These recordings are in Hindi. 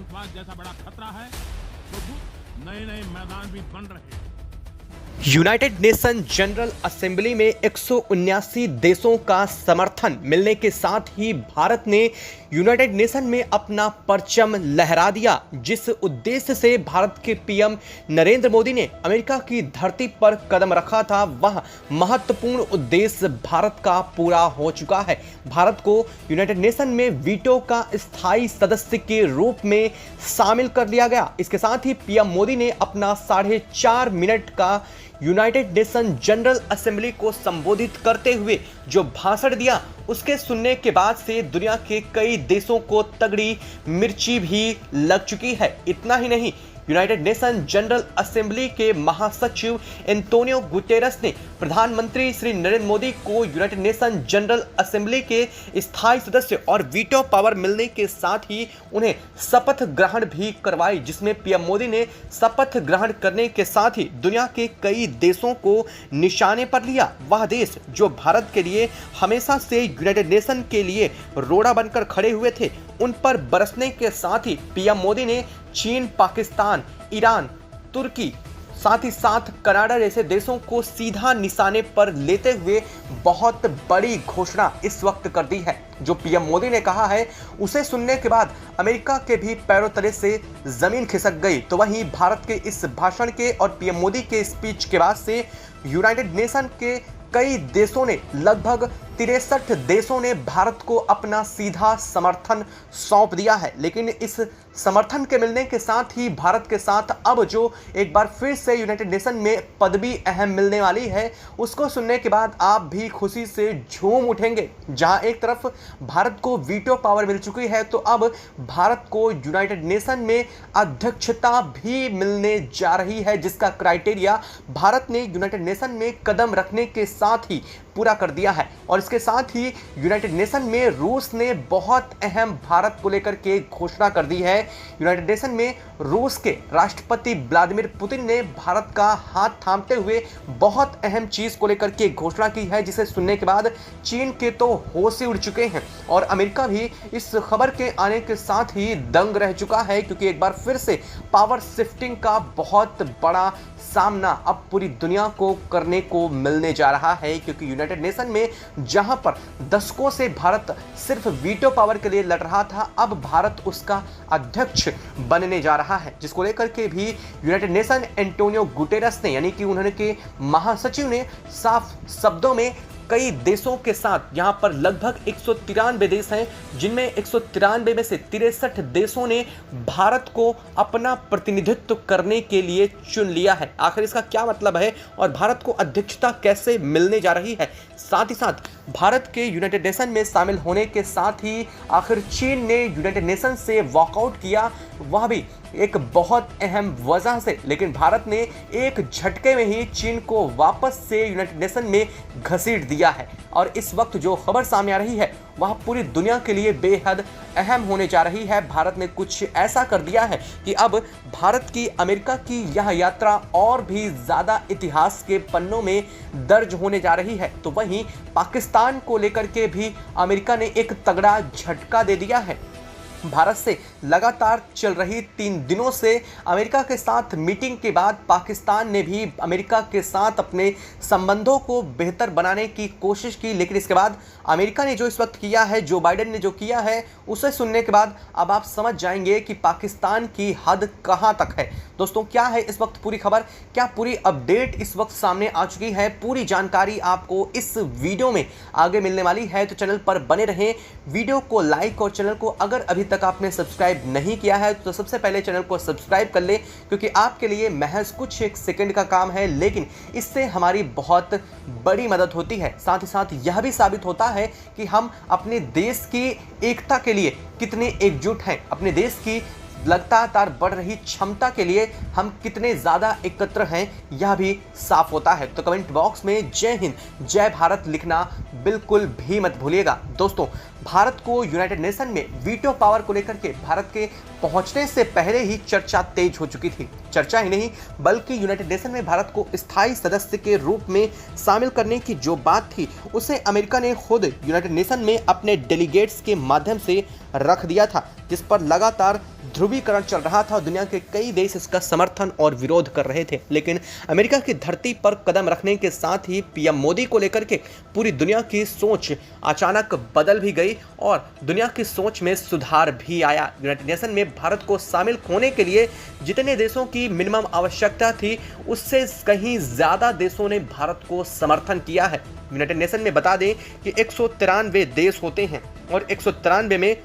आतंकवाद जैसा बड़ा खतरा है तो नए नए मैदान भी बन रहे हैं। यूनाइटेड नेशन जनरल असेंबली में 179 देशों का समर्थन मिलने के साथ ही भारत ने यूनाइटेड नेशन में अपना परचम लहरा दिया। जिस उद्देश्य से भारत के पीएम नरेंद्र मोदी ने अमेरिका की धरती पर कदम रखा था, वह महत्वपूर्ण उद्देश्य भारत का पूरा हो चुका है। भारत को यूनाइटेड नेशन में वीटो का स्थायी सदस्य के रूप में शामिल कर लिया गया। इसके साथ ही पीएम मोदी ने अपना 4.5 मिनट का यूनाइटेड नेशन जनरल असेंबली को संबोधित करते हुए जो भाषण दिया, उसके सुनने के बाद से दुनिया के कई देशों को तगड़ी मिर्ची भी लग चुकी है। इतना ही नहीं, यूनाइटेड नेशन जनरल असेंबली के महासचिव एंटोनियो गुटेरस ने प्रधानमंत्री श्री नरेंद्र मोदी को यूनाइटेड नेशन जनरल असेंबली के स्थायी सदस्य और वीटो पावर मिलने के साथ ही उन्हें शपथ ग्रहण भी करवाई, जिसमें पीएम मोदी ने शपथ ग्रहण करने के साथ ही दुनिया के कई देशों को निशाने पर लिया। वह देश जो भारत के लिए हमेशा से यूनाइटेड नेशन के लिए रोड़ा बनकर खड़े हुए थे, उन पर बरसने के साथ ही पीएम मोदी ने चीन, पाकिस्तान, ईरान, तुर्की, साथ ही साथ कनाडा जैसे देशों को सीधा निशाने पर लेते हुए बहुत बड़ी घोषणा इस वक्त कर दी है। जो पीएम मोदी ने कहा है, उसे सुनने के बाद अमेरिका के भी पैरों तले से जमीन खिसक गई। तो वहीं भारत के इस भाषण के और पीएम मोदी के स्पीच के बाद से यूनाइटेड नेशन के कई देशों ने, लगभग 63 देशों ने भारत को अपना सीधा समर्थन सौंप दिया है। लेकिन इस समर्थन के मिलने के साथ ही भारत के साथ अब जो एक बार फिर से यूनाइटेड नेशन में पदवी अहम मिलने वाली है, उसको सुनने के बाद आप भी खुशी से झूम उठेंगे। जहां एक तरफ भारत को वीटो पावर मिल चुकी है, तो अब भारत को यूनाइटेड नेशन में अध्यक्षता भी मिलने जा रही है, जिसका क्राइटेरिया भारत ने यूनाइटेड नेशन में कदम रखने के साथ ही पूरा कर दिया है। और इसके साथ ही यूनाइटेड नेशन में रूस ने बहुत अहम भारत को लेकर के घोषणा कर दी है। यूनाइटेड नेशन में रूस के राष्ट्रपति व्लादिमीर पुतिन ने भारत का हाथ थामते हुए बहुत अहम चीज को लेकर के घोषणा की है, जिसे सुनने के बाद चीन के तो होश ही उड़ चुके हैं और अमेरिका भी इस खबर के आने के साथ ही दंग रह चुका है, क्योंकि एक बार फिर से पावर शिफ्टिंग का बहुत बड़ा सामना अब पूरी दुनिया को करने को मिलने जा रहा है। क्योंकि यूनाइटेड नेशन में जहां पर दशकों से भारत सिर्फ वीटो पावर के लिए लड़ रहा था, अब भारत उसका अध्यक्ष बनने जा रहा है, जिसको लेकर के भी यूनाइटेड नेशन एंटोनियो गुटेरस ने, यानी कि उन्होंने के महासचिव ने साफ शब्दों में कई देशों के साथ, यहाँ पर लगभग 193 देश हैं, जिनमें 193 में से 63 देशों ने भारत को अपना प्रतिनिधित्व करने के लिए चुन लिया है। आखिर इसका क्या मतलब है और भारत को अध्यक्षता कैसे मिलने जा रही है? साथ ही साथ भारत के यूनाइटेड नेशन में शामिल होने के साथ ही आखिर चीन ने यूनाइटेड नेशन से वॉकआउट किया, वह भी एक बहुत अहम वजह से। लेकिन भारत ने एक झटके में ही चीन को वापस से यूनाइटेड नेशन में घसीट दिया है। और इस वक्त जो खबर सामने आ रही है, वह पूरी दुनिया के लिए बेहद अहम होने जा रही है। भारत ने कुछ ऐसा कर दिया है कि अब भारत की अमेरिका की यह यात्रा और भी ज़्यादा इतिहास के पन्नों में दर्ज होने जा रही है। तो वहीं पाकिस्तान को लेकर के भी अमेरिका ने एक तगड़ा झटका दे दिया है। भारत से लगातार चल रही 3 दिनों से अमेरिका के साथ मीटिंग के बाद पाकिस्तान ने भी अमेरिका के साथ अपने संबंधों को बेहतर बनाने की कोशिश की। लेकिन इसके बाद अमेरिका ने जो इस वक्त किया है, जो बाइडेन ने जो किया है, उसे सुनने के बाद अब आप समझ जाएंगे कि पाकिस्तान की हद कहां तक है। दोस्तों, क्या है इस वक्त पूरी खबर, क्या पूरी अपडेट इस वक्त सामने आ चुकी है? पूरी जानकारी आपको इस वीडियो में आगे मिलने वाली है, तो चैनल पर बने रहें। वीडियो को लाइक और चैनल को अगर अभी तक आपने सब्सक्राइब नहीं किया है तो सबसे पहले चैनल को सब्सक्राइब कर ले, क्योंकि आपके लिए महज कुछ एक सेकंड का काम है, लेकिन इससे हमारी बहुत बड़ी मदद होती है। साथ ही साथ यह भी साबित होता है कि हम अपने देश की एकता के लिए कितने एकजुट हैं, अपने देश की लगातार बढ़ रही क्षमता के लिए हम कितने ज़्यादा एकत्र हैं, यह भी साफ होता है। तो कमेंट बॉक्स में जय हिंद, जय भारत लिखना बिल्कुल भी मत भूलिएगा। दोस्तों, भारत को यूनाइटेड नेशन में वीटो पावर को लेकर के भारत के पहुंचने से पहले ही चर्चा तेज हो चुकी थी। चर्चा ही नहीं बल्कि यूनाइटेड नेशन में भारत को स्थायी सदस्य के रूप में शामिल करने की जो बात थी उसे अमेरिका ने खुद यूनाइटेड नेशन में अपने डेलीगेट्स के माध्यम से रख दिया था, जिस पर लगातार ध्रुवीकरण चल रहा था और दुनिया के कई देश इसका समर्थन और विरोध कर रहे थे। लेकिन अमेरिका की धरती पर कदम रखने के साथ ही पीएम मोदी को लेकर के पूरी दुनिया की सोच अचानक बदल भी गई और दुनिया की सोच में सुधार भी आया। यूनाइटेड नेशन में भारत को शामिल होने के लिए जितने देशों की मिनिमम आवश्यकता थी उससे कहीं ज़्यादा देशों ने भारत को समर्थन किया है। यूनाइटेड नेशन में बता दें कि 193 देश होते हैं और 193 में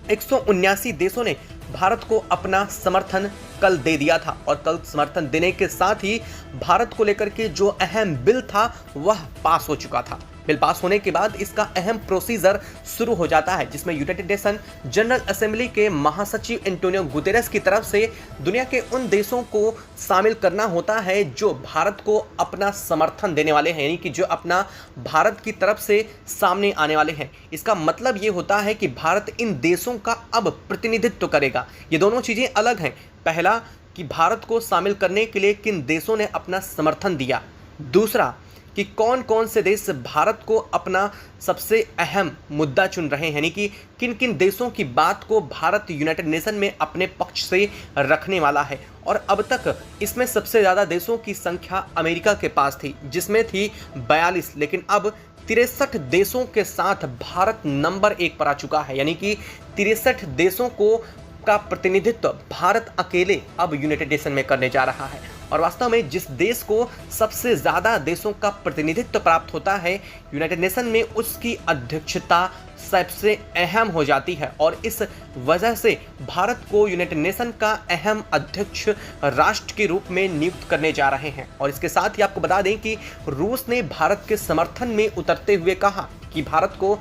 179 देशों ने भारत को अपना समर्थन कल दे दिया था और कल समर्थन देने के साथ ही भारत को लेकर के जो अहम बिल था वह पास हो चुका था। बिल पास होने के बाद इसका अहम प्रोसीजर शुरू हो जाता है, जिसमें यूनाइटेड नेशन जनरल असेंबली के महासचिव एंटोनियो गुतेरेस की तरफ से दुनिया के उन देशों को शामिल करना होता है जो भारत को अपना समर्थन देने वाले हैं, यानी कि जो अपना भारत की तरफ से सामने आने वाले हैं। इसका मतलब ये होता है कि भारत इन देशों का अब प्रतिनिधित्व करेगा। ये दोनों चीज़ें अलग हैं। पहला कि भारत को शामिल करने के लिए किन देशों ने अपना समर्थन दिया, दूसरा कि कौन कौन से देश भारत को अपना सबसे अहम मुद्दा चुन रहे हैं, यानी कि किन किन देशों की बात को भारत यूनाइटेड नेशन में अपने पक्ष से रखने वाला है। और अब तक इसमें सबसे ज़्यादा देशों की संख्या अमेरिका के पास थी, जिसमें थी 42, लेकिन अब 63 देशों के साथ भारत नंबर 1 पर आ चुका है, यानी कि 63 देशों का प्रतिनिधित्व भारत अकेले अब यूनाइटेड नेशन में करने जा रहा है। और वास्तव में जिस देश को सबसे ज़्यादा देशों का प्रतिनिधित्व प्राप्त होता है यूनाइटेड नेशन में, उसकी अध्यक्षता सबसे अहम हो जाती है और इस वजह से भारत को यूनाइटेड नेशन का अहम अध्यक्ष राष्ट्र के रूप में नियुक्त करने जा रहे हैं। और इसके साथ ही आपको बता दें कि रूस ने भारत के समर्थन में उतरते हुए कहा कि भारत को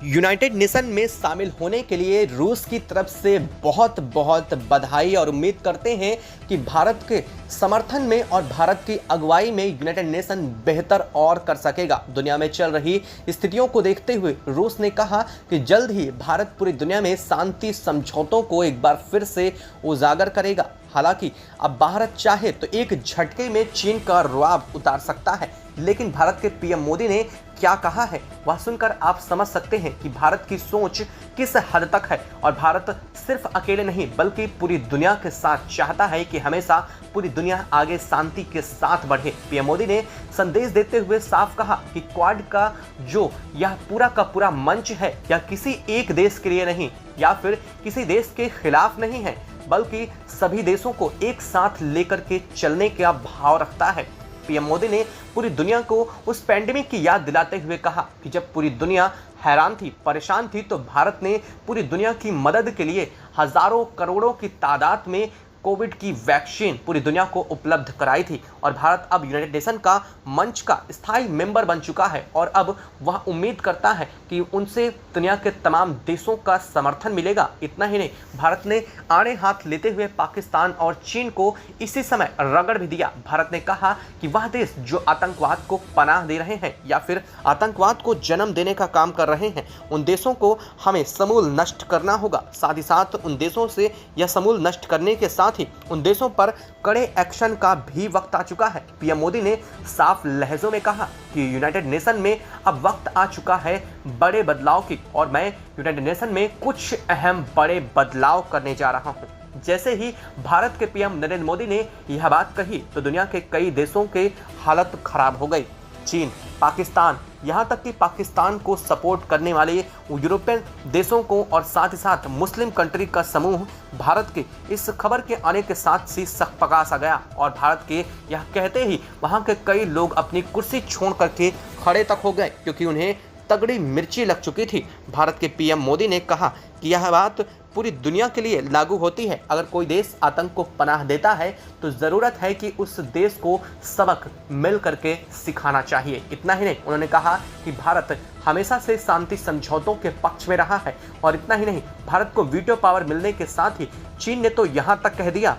यूनाइटेड नेशन में शामिल होने के लिए रूस की तरफ से बहुत बहुत बधाई और उम्मीद करते हैं कि भारत के समर्थन में और भारत की अगुवाई में यूनाइटेड नेशन बेहतर और कर सकेगा। दुनिया में चल रही स्थितियों को देखते हुए रूस ने कहा कि जल्द ही भारत पूरी दुनिया में शांति समझौतों को एक बार फिर से उजागर करेगा। हालांकि अब भारत चाहे तो एक झटके में चीन का रुआब उतार सकता है, लेकिन भारत के पीएम मोदी ने क्या कहा है वह सुनकर आप समझ सकते हैं कि भारत की सोच किस हद तक है। और भारत सिर्फ अकेले नहीं बल्कि पूरी दुनिया के साथ चाहता है कि हमेशा पूरी दुनिया आगे शांति के साथ बढ़े। पीएम मोदी ने संदेश देते हुए साफ कहा कि क्वाड का जो यह पूरा का पूरा मंच है यह किसी एक देश के लिए नहीं या फिर किसी देश के खिलाफ नहीं है, बल्कि सभी देशों को एक साथ लेकर के चलने का भाव रखता है। पीएम मोदी ने पूरी दुनिया को उस पैंडेमिक की याद दिलाते हुए कहा कि जब पूरी दुनिया हैरान थी, परेशान थी, तो भारत ने पूरी दुनिया की मदद के लिए हजारों करोड़ों की तादाद में कोविड की वैक्सीन पूरी दुनिया को उपलब्ध कराई थी। और भारत अब यूनाइटेड नेशन का मंच का स्थायी मेंबर बन चुका है और अब वह उम्मीद करता है कि उनसे दुनिया के तमाम देशों का समर्थन मिलेगा। इतना ही नहीं, भारत ने आड़े हाथ लेते हुए पाकिस्तान और चीन को इसी समय रगड़ भी दिया। भारत ने कहा कि वह देश जो आतंकवाद को पनाह दे रहे हैं या फिर आतंकवाद को जन्म देने का काम कर रहे हैं, उन देशों को हमें समूल नष्ट करना होगा। साथ ही साथ उन देशों से यह समूल नष्ट करने के साथ ही उन देशों पर कड़े एक्शन का भी वक्त आ चुका है। पीएम मोदी ने साफ लहजों में कहा कि यूनाइटेड नेशन में अब वक्त आ चुका है बड़े बदलाव की और मैं यूनाइटेड नेशन में कुछ अहम बड़े बदलाव करने जा रहा हूं। जैसे ही भारत के पीएम नरेंद्र मोदी ने यह बात कही तो दुनिया के कई देशों के हालत खराब हो गई। चीन, पाकिस्तान, यहाँ तक कि पाकिस्तान को सपोर्ट करने वाले यूरोपियन देशों को और साथ ही साथ मुस्लिम कंट्री का समूह भारत के इस खबर के आने के साथ ही सकपका सा गया और भारत के यह कहते ही वहाँ के कई लोग अपनी कुर्सी छोड़ करके खड़े तक हो गए क्योंकि उन्हें तगड़ी मिर्ची लग चुकी थी। भारत के पीएम मोदी ने कहा कि यह बात पूरी दुनिया के लिए लागू होती है। अगर कोई देश आतंक को पनाह देता है तो ज़रूरत है कि उस देश को सबक मिल करके सिखाना चाहिए। इतना ही नहीं, उन्होंने कहा कि भारत हमेशा से शांति समझौतों के पक्ष में रहा है। और इतना ही नहीं, भारत को वीटो पावर मिलने के साथ ही चीन ने तो यहाँ तक कह दिया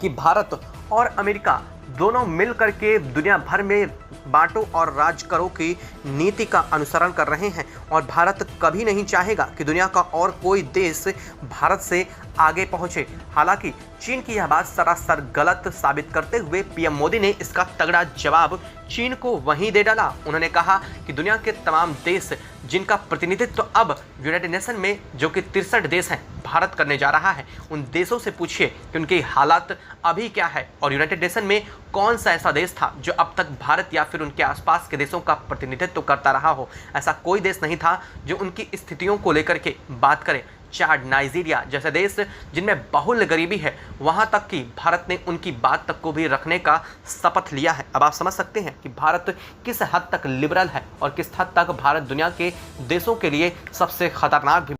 कि भारत और अमेरिका दोनों मिल करके दुनिया भर में बांटो और राज करो की नीति का अनुसरण कर रहे हैं और भारत कभी नहीं चाहेगा कि दुनिया का और कोई देश भारत से आगे पहुंचे। हालांकि चीन की यह बात सरासर गलत साबित करते हुए पीएम मोदी ने इसका तगड़ा जवाब चीन को वहीं दे डाला। उन्होंने कहा कि दुनिया के तमाम देश जिनका प्रतिनिधित्व अब यूनाइटेड नेशन में जो कि 63 देश हैं भारत करने जा रहा है, उन देशों से पूछिए कि उनकी हालात अभी क्या है और यूनाइटेड नेशन में कौन सा ऐसा देश था जो अब तक भारत या फिर उनके आसपास के देशों का प्रतिनिधित्व करता रहा हो। ऐसा कोई देश नहीं था जो उनकी स्थितियों को लेकर के बात करे। चाड, नाइजीरिया जैसे देश जिनमें बहुल गरीबी है, वहां तक कि भारत ने उनकी बात तक को भी रखने का शपथ लिया है। अब आप समझ सकते हैं कि भारत किस हद तक लिबरल है और किस हद तक भारत दुनिया के देशों के लिए सबसे खतरनाक भी